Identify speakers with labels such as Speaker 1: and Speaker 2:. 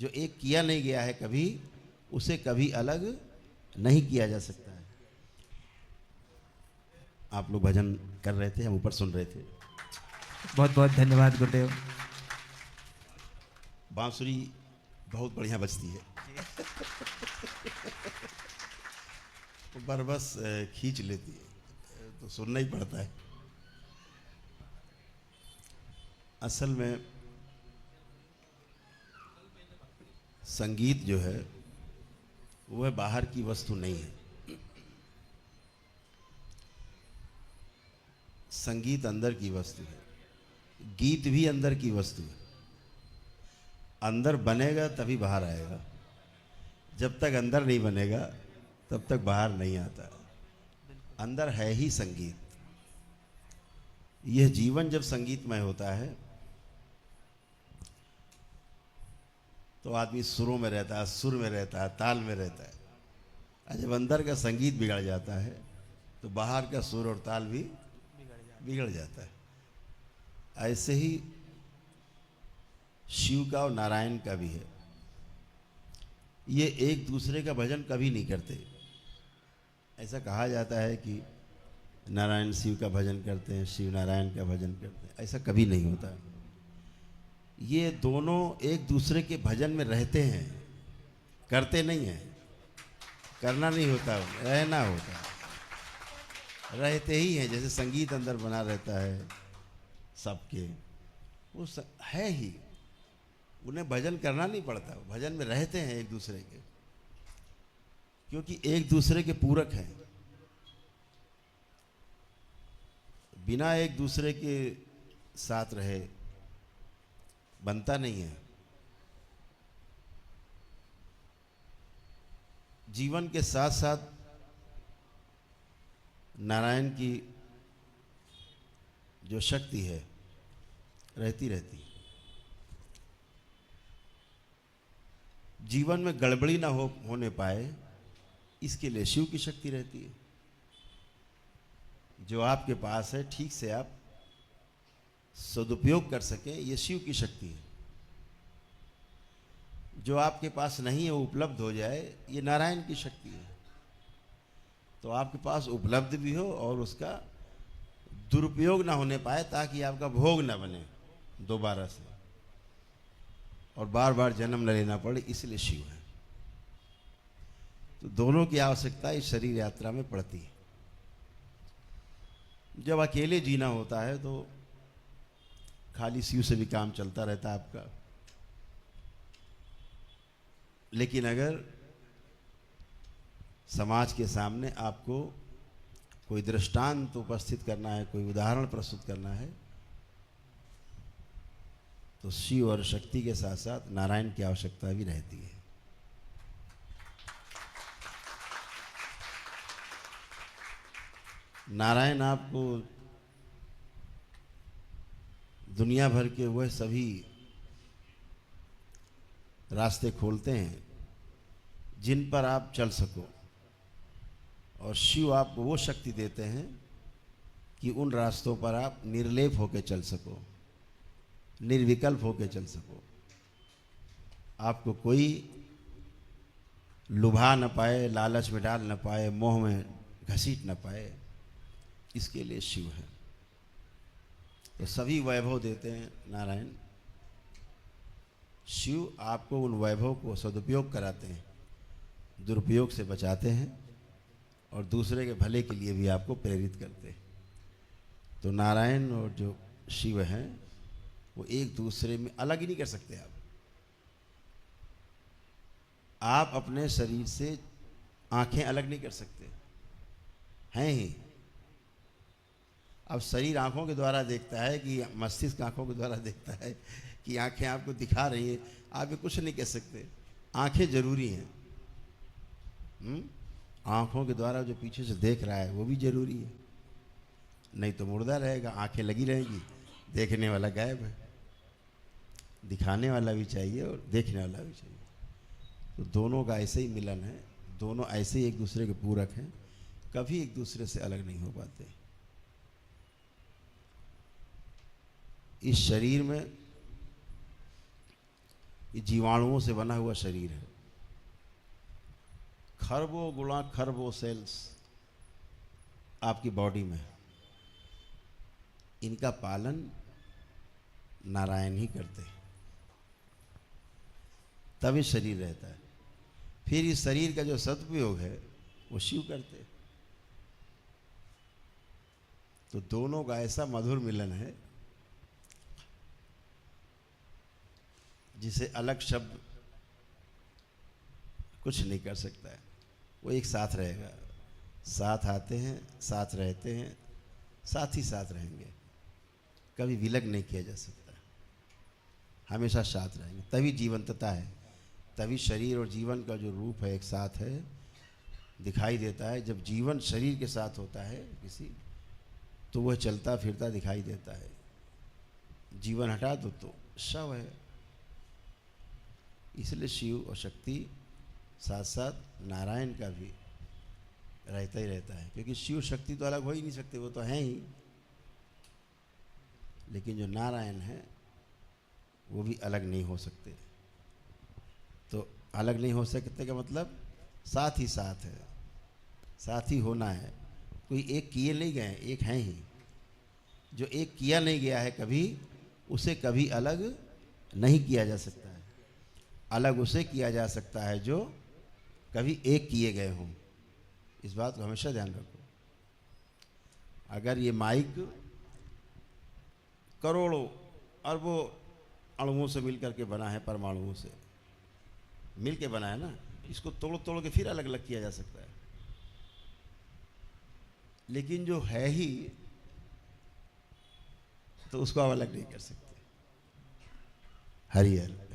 Speaker 1: जो एक किया नहीं गया है कभी, उसे कभी अलग नहीं किया जा सकता है। आप लोग भजन कर रहे थे, हम ऊपर सुन रहे थे।
Speaker 2: बहुत बहुत धन्यवाद गुरुदेव।
Speaker 1: बांसुरी बहुत बढ़िया बजती है। पर बस खींच लेती है, तो सुनना ही पड़ता है। असल में संगीत जो है वह बाहर की वस्तु नहीं है। संगीत अंदर की वस्तु है, गीत भी अंदर की वस्तु है। अंदर बनेगा तभी बाहर आएगा, जब तक अंदर नहीं बनेगा तब तक बाहर नहीं आता। अंदर है ही संगीत। यह जीवन जब संगीतमय होता है तो आदमी सुरों में रहता है, सुर में रहता है, ताल में रहता है। और जब अंदर का संगीत बिगड़ जाता है तो बाहर का सुर और ताल भी बिगड़ जाता है। ऐसे ही शिव का और नारायण का भी है। ये एक दूसरे का भजन कभी नहीं करते। ऐसा कहा जाता है कि नारायण शिव का भजन करते हैं, शिव नारायण का भजन करते हैं, ऐसा कभी नहीं होता। ये दोनों एक दूसरे के भजन में रहते हैं, करते नहीं हैं। करना नहीं होता, रहना होता है। रहते ही हैं। जैसे संगीत अंदर बना रहता है सबके, वो है ही, उन्हें भजन करना नहीं पड़ता, भजन में रहते हैं एक दूसरे के, क्योंकि एक दूसरे के पूरक हैं। बिना एक दूसरे के साथ रहे बनता नहीं है। जीवन के साथ साथ नारायण की जो शक्ति है रहती रहती है। जीवन में गड़बड़ी ना होने पाए, इसके लिए शिव की शक्ति रहती है। जो आपके पास है ठीक से आप सदुपयोग कर सकें, ये शिव की शक्ति है। जो आपके पास नहीं है वो उपलब्ध हो जाए, ये नारायण की शक्ति है। तो आपके पास उपलब्ध भी हो और उसका दुरुपयोग ना होने पाए, ताकि आपका भोग ना बने दोबारा से और बार बार जन्म न लेना पड़े, इसलिए शिव है। तो दोनों की आवश्यकता इस शरीर यात्रा में पड़ती है। जब अकेले जीना होता है तो खाली शिव से भी काम चलता रहता है आपका। लेकिन अगर समाज के सामने आपको कोई दृष्टांत उपस्थित करना है, कोई उदाहरण प्रस्तुत करना है, तो शिव और शक्ति के साथ साथ नारायण की आवश्यकता भी रहती है। नारायण आपको दुनिया भर के वह सभी रास्ते खोलते हैं जिन पर आप चल सको, और शिव आपको वो शक्ति देते हैं कि उन रास्तों पर आप निर्लेप होकर चल सको, निर्विकल्प होकर चल सको। आपको कोई लुभा न पाए, लालच में डाल न पाए, मोह में घसीट न पाए, इसके लिए शिव है। तो सभी वैभव देते हैं नारायण। शिव आपको उन वैभव को सदुपयोग कराते हैं, दुरुपयोग से बचाते हैं और दूसरे के भले के लिए भी आपको प्रेरित करते हैं। तो नारायण और जो शिव हैं वो एक दूसरे में अलग ही नहीं कर सकते। आप अपने शरीर से आंखें अलग नहीं कर सकते, हैं ही। अब शरीर आंखों के द्वारा देखता है कि मस्तिष्क आंखों के द्वारा देखता है कि आंखें आपको दिखा रही हैं, आप ये कुछ नहीं कह सकते। आंखें जरूरी हैं। आंखों के द्वारा जो पीछे से देख रहा है वो भी जरूरी है, नहीं तो मुर्दा रहेगा। आंखें लगी रहेंगी, देखने वाला गायब है। दिखाने वाला भी चाहिए और देखने वाला भी चाहिए। तो दोनों का ऐसे ही मिलन है, दोनों ऐसे ही एक दूसरे के पूरक हैं, कभी एक दूसरे से अलग नहीं हो पाते। इस शरीर में ये जीवाणुओं से बना हुआ शरीर है। खरबों गुणा खरबों सेल्स आपकी बॉडी में, इनका पालन नारायण ही करते हैं, तभी शरीर रहता है। फिर इस शरीर का जो सदुपयोग है वो शिव करते हैं। तो दोनों का ऐसा मधुर मिलन है जिसे अलग शब्द कुछ नहीं कर सकता है। वो एक साथ रहेगा, साथ आते हैं, साथ रहते हैं, साथ ही साथ रहेंगे, कभी विलग नहीं किया जा सकता, हमेशा साथ रहेंगे। तभी जीवंतता है, तभी शरीर और जीवन का जो रूप है एक साथ है, दिखाई देता है। जब जीवन शरीर के साथ होता है किसी, तो वह चलता फिरता दिखाई देता है। जीवन हटा दो तो शव है। इसलिए शिव और शक्ति साथ साथ नारायण का भी रहता ही रहता है, क्योंकि शिव शक्ति तो अलग हो ही नहीं सकते, वो तो हैं ही। लेकिन जो नारायण है वो भी अलग नहीं हो सकते। तो अलग नहीं हो सकते का मतलब साथ ही साथ है, साथ ही होना है। कोई एक किए नहीं गए, एक हैं ही। जो एक किया नहीं गया है कभी, उसे कभी अलग नहीं किया जा सकता है। अलग उसे किया जा सकता है जो कभी एक किए गए हों। इस बात को हमेशा ध्यान रखो। अगर ये माइक करोड़ों अरबों अणुओं से मिलकर के बना है, परमाणुओं से मिल के बना है ना, इसको तोड़ तोड़ के फिर अलग अलग किया जा सकता है। लेकिन जो है ही, तो उसको आप अलग नहीं कर सकते। हरिहर।